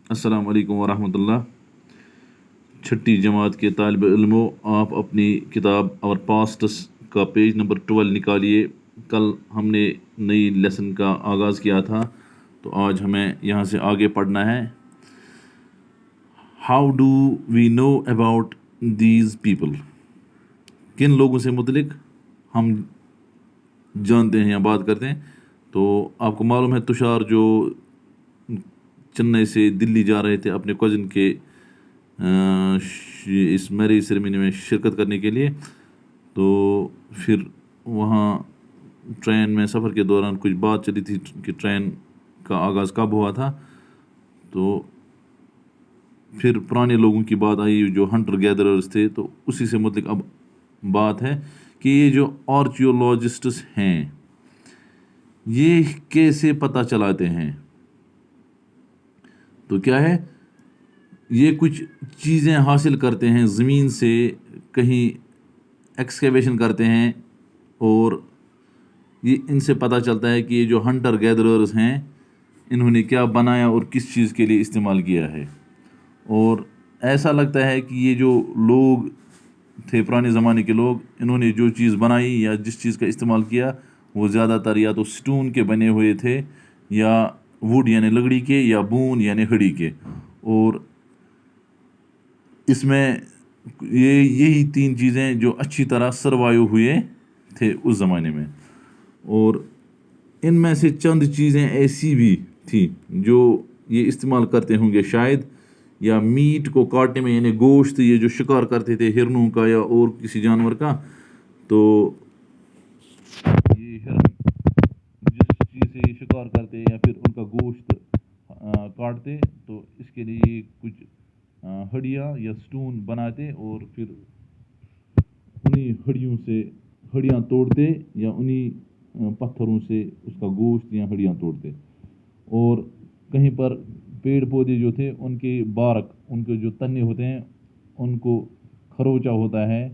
السلام علیکم ورحمۃ اللہ۔ چھٹی جماعت کے طالب علموں، آپ اپنی کتاب اور پاسٹس کا پیج نمبر 12 نکالیے۔ کل ہم نے نئی لیسن کا آغاز کیا تھا، تو آج ہمیں یہاں سے آگے پڑھنا ہے۔ How do we know about these people? کن لوگوں سے متعلق ہم جانتے ہیں یا بات کرتے ہیں؟ تو آپ کو معلوم ہے تشار جو چنئی سے دلی جا رہے تھے اپنے کزن کے اس میرج سیریمنی میں شرکت کرنے کے لیے، تو پھر وہاں ٹرین میں سفر کے دوران کچھ بات چلی تھی کہ ٹرین کا آغاز کب ہوا تھا، تو پھر پرانے لوگوں کی بات آئی جو ہنٹر گیدررز تھے، تو اسی سے متعلق اب بات ہے کہ یہ جو آرکیولوجسٹس ہیں یہ کیسے پتہ چلاتے ہیں؟ تو کیا ہے، یہ کچھ چیزیں حاصل کرتے ہیں زمین سے، کہیں ایکسکیویشن کرتے ہیں، اور یہ ان سے پتہ چلتا ہے کہ یہ جو ہنٹر گیدررز ہیں انہوں نے کیا بنایا اور کس چیز کے لیے استعمال کیا ہے۔ اور ایسا لگتا ہے کہ یہ جو لوگ تھے پرانے زمانے کے لوگ، انہوں نے جو چیز بنائی یا جس چیز کا استعمال کیا وہ زیادہ تر یا تو سٹون کے بنے ہوئے تھے، یا ووڈ یعنی لکڑی کے، یا بون یعنی ہڑی کے، اور اس میں یہی 3 چیزیں جو اچھی طرح سروائیو ہوئے تھے اس زمانے میں۔ اور ان میں سے چند چیزیں ایسی بھی تھیں جو یہ استعمال کرتے ہوں گے شاید، یا میٹ کو کاٹنے میں، یعنی گوشت یہ جو شکار کرتے تھے ہرنوں کا یا اور کسی جانور کا، تو یہ ہرن جس چیز سے یہ شکار کرتے یا پھر ان کا گوشت کاٹتے، تو اس کے لیے یہ کچھ ہڑیاں یا سٹون بناتے اور پھر انہی ہڑیوں سے ہڑیاں توڑتے، یا انہی پتھروں سے اس کا گوشت یا ہڑیاں توڑتے۔ اور کہیں پر پیڑ پودے جو تھے ان کے بارک، ان کے جو تنے ہوتے ہیں ان کو کھروچا ہوتا ہے،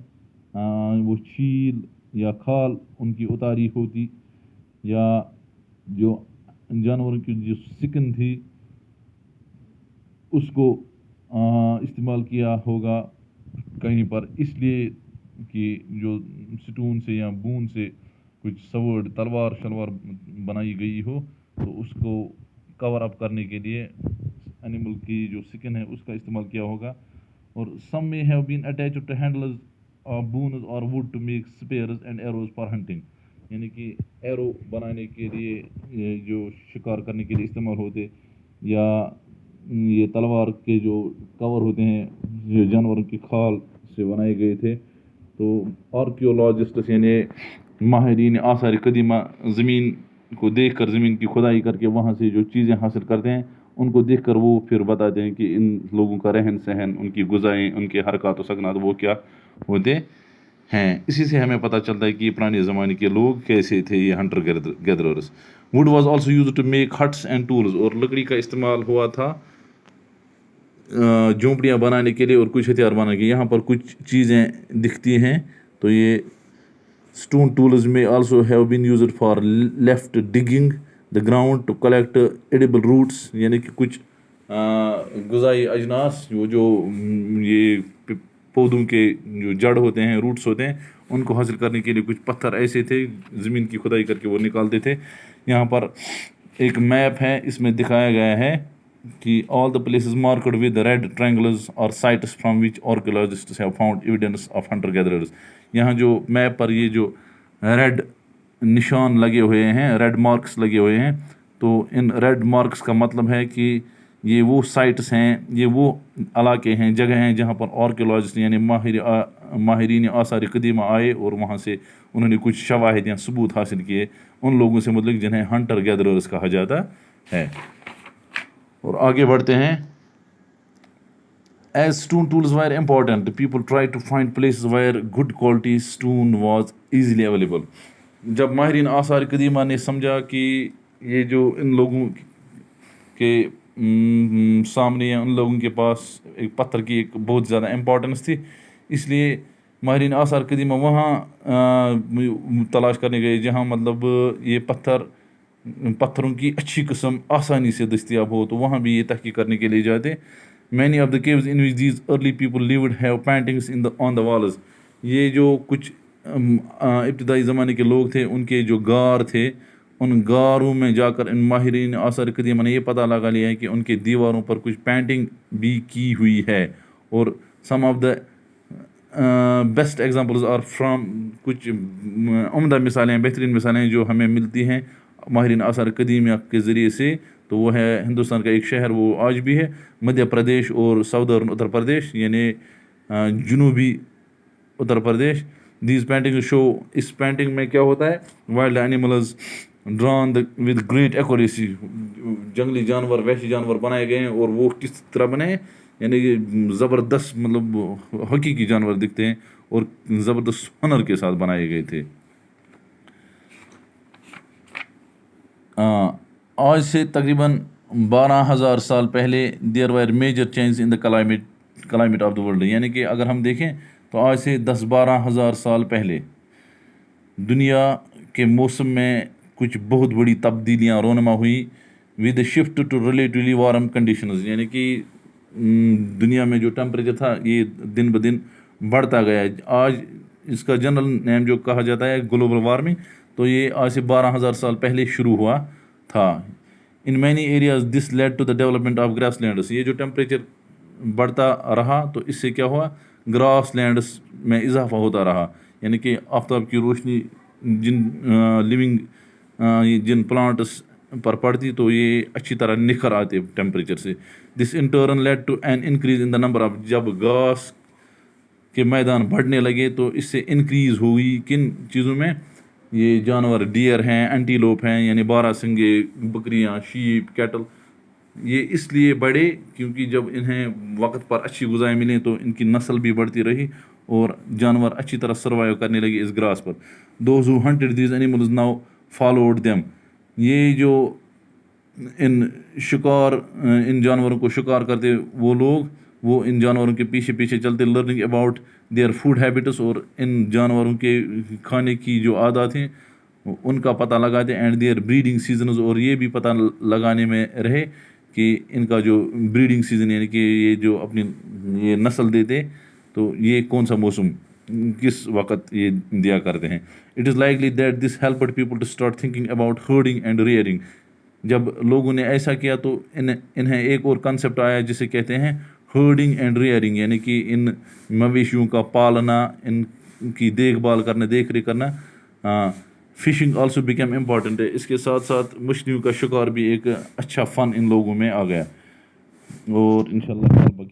وہ چھیل یا کھال ان کی اتاری ہوتی، یا جو جانوروں کی جو سکن تھی اس کو استعمال کیا ہوگا کہیں پر، اس لیے کہ جو سٹون سے یا بون سے کچھ سورڈ تلوار شلوار بنائی گئی ہو، تو اس کو کور اپ کرنے کے لیے اینیمل کی جو سکن ہے اس کا استعمال کیا ہوگا۔ اور some may have been attached to handles of bones or wood to make spears and arrows for hunting، یعنی کہ ایرو بنانے کے لیے جو شکار کرنے کے لیے استعمال ہوتے، یا یہ تلوار کے جو کور ہوتے ہیں جو جانوروں کی کھال سے بنائے گئے تھے۔ تو آرکیولوجسٹس یعنی ماہرین آثار قدیمہ زمین کو دیکھ کر، زمین کی کھدائی کر کے وہاں سے جو چیزیں حاصل کرتے ہیں ان کو دیکھ کر وہ پھر بتاتے ہیں کہ ان لوگوں کا رہن سہن، ان کی غذائیں، ان کے حرکات و سکنات وہ کیا ہوتے ہیں۔ اسی سے ہمیں پتہ چلتا ہے کہ یہ پرانے زمانے کے لوگ کیسے تھے، یہ hunter gatherers. Wood was also used to make huts and tools, اور لکڑی کا استعمال ہوا تھا جھونپڑیاں بنانے کے لیے اور کچھ ہتھیار بنانے کے لیے۔ یہاں پر کچھ چیزیں دکھتی ہیں، تو یہ stone tools may also have been used for left digging the ground to collect edible roots, یعنی کہ کچھ غذائی اجناس جو یہ پودوں کے جو جڑ ہوتے ہیں، روٹس ہوتے ہیں، ان کو حاصل کرنے کے لیے کچھ پتھر ایسے تھے زمین کی کھدائی کر کے وہ نکالتے تھے۔ یہاں پر ایک میپ ہے، اس میں دکھایا گیا ہے کہ all the places marked with red triangles are sites from which archaeologists have found evidence of hunter gatherers۔ یہاں جو میپ پر یہ جو ریڈ نشان لگے ہوئے ہیں، ریڈ مارکس لگے ہوئے ہیں، تو ان ریڈ مارکس کا مطلب ہے کہ یہ وہ سائٹس ہیں، یہ وہ علاقے ہیں، جگہ ہیں جہاں پر آرکیولوجسٹ یعنی ماہرین آثار قدیمہ آئے اور وہاں سے انہوں نے کچھ شواہد یا ثبوت حاصل کیے ان لوگوں سے متعلق جنہیں ہنٹر گیدررز کہا جاتا ہے۔ اور آگے بڑھتے ہیں۔ As stone tools were important, people tried to find places where good quality stone was easily available۔ جب ماہرین آثار قدیمہ نے سمجھا کہ یہ جو ان لوگوں کے سامنے یا ان لوگوں کے پاس ایک پتھر کی ایک بہت زیادہ امپورٹنس تھی، اس لیے ماہرین آثار قدیمہ وہاں تلاش کرنے گئے جہاں مطلب یہ پتھر پتھروں کی اچھی قسم آسانی سے دستیاب ہو، تو وہاں بھی یہ تحقیق کرنے کے لیے جاتے. Many of the caves in which these early people lived have paintings on the walls. یہ جو کچھ ابتدائی زمانے کے لوگ تھے، ان کے جو غار تھے، ان غاروں میں جا کر ان ماہرین آثار قدیمہ نے یہ پتہ لگا لیا ہے کہ ان کے دیواروں پر کچھ پینٹنگ بھی کی ہوئی ہے. اور some of the best examples are from, کچھ عمدہ مثالیں، بہترین مثالیں جو ہمیں ملتی ہیں ماہرین آثار قدیمہ کے ذریعے سے، تو وہ ہے ہندوستان کا ایک شہر، وہ آج بھی ہے مدھیہ پردیش اور ساؤدرن اتر پردیش، یعنی جنوبی Uttar Pradesh. These painting show, اس پینٹنگ میں کیا ہوتا ہے، wild animals drawn with great accuracy. جنگلی جانور، وحشی جانور بنائے گئے ہیں، اور وہ کس طرح بنے ہیں، یعنی کہ زبردست، مطلب حقیقی جانور دکھتے ہیں اور زبردست ہنر کے ساتھ بنائے گئے تھے. آج سے تقریباً 12,000 سال پہلے there were major change in the climate of the world. یعنی کہ اگر ہم دیکھیں تو آج سے 10-12 ہزار سال پہلے دنیا کے موسم میں کچھ بہت بڑی تبدیلیاں رونما ہوئی with a shift to relatively warm conditions. یعنی کہ دنیا میں جو ٹیمپریچر تھا یہ دن بدن بڑھتا گیا. آج اس کا جنرل نیم جو کہا جاتا ہے گلوبل وارمنگ، تو یہ آج سے 12,000 سال پہلے شروع ہوا تھا. In many areas this led to the development of گراس لینڈس. یہ جو ٹیمپریچر بڑھتا رہا تو اس سے کیا ہوا، گراس لینڈس میں اضافہ ہوتا رہا. یعنی کہ آفتاب کی روشنی جن پلانٹس پر پڑتی تو یہ اچھی طرح نکھر آتے ٹیمپریچر سے. This in turn led to an increase in the number of. جب گھاس کے میدان بڑھنے لگے تو اس سے انکریز ہوئی کن چیزوں میں، یہ جانور ڈیئر ہیں، اینٹیلوپ ہیں، یعنی 12 سنگے بکریاں، شیپ، کیٹل. یہ اس لیے بڑھے کیونکہ جب انہیں وقت پر اچھی غذائیں ملیں تو ان کی نسل بھی بڑھتی رہی اور جانور اچھی طرح سروائیو کرنے لگے اس گراس پر. Those who hunted these animals now followed them. یہ جو ان جانوروں کو شکار کرتے وہ لوگ، وہ ان جانوروں کے پیچھے پیچھے چلتے، learning about their food habits. اور ان جانوروں کے کھانے کی جو عادات ہیں ان کا پتہ لگاتے، اینڈ دیئر بریڈنگ سیزنز. اور یہ بھی پتہ لگانے میں رہے کہ ان کا جو بریڈنگ سیزن، یعنی کہ یہ جو اپنی یہ نسل دیتے تو یہ کون سا موسم کس وقت یہ دیا کرتے ہیں. It is likely that this helped people to start thinking about herding and rearing. جب لوگوں نے ایسا کیا تو انہیں ایک اور کنسیپٹ آیا جسے کہتے ہیں ہرڈنگ اینڈ ریئرنگ، یعنی کہ ان مویشیوں کا پالنا، ان کی دیکھ بھال کرنا، دیکھ ریکھ کرنا. فشنگ آلسو بیکیم امپورٹنٹ ہے. اس کے ساتھ ساتھ مچھلیوں کا شکار بھی ایک اچھا فن ان لوگوں میں آ گیا. اور انشاءاللہ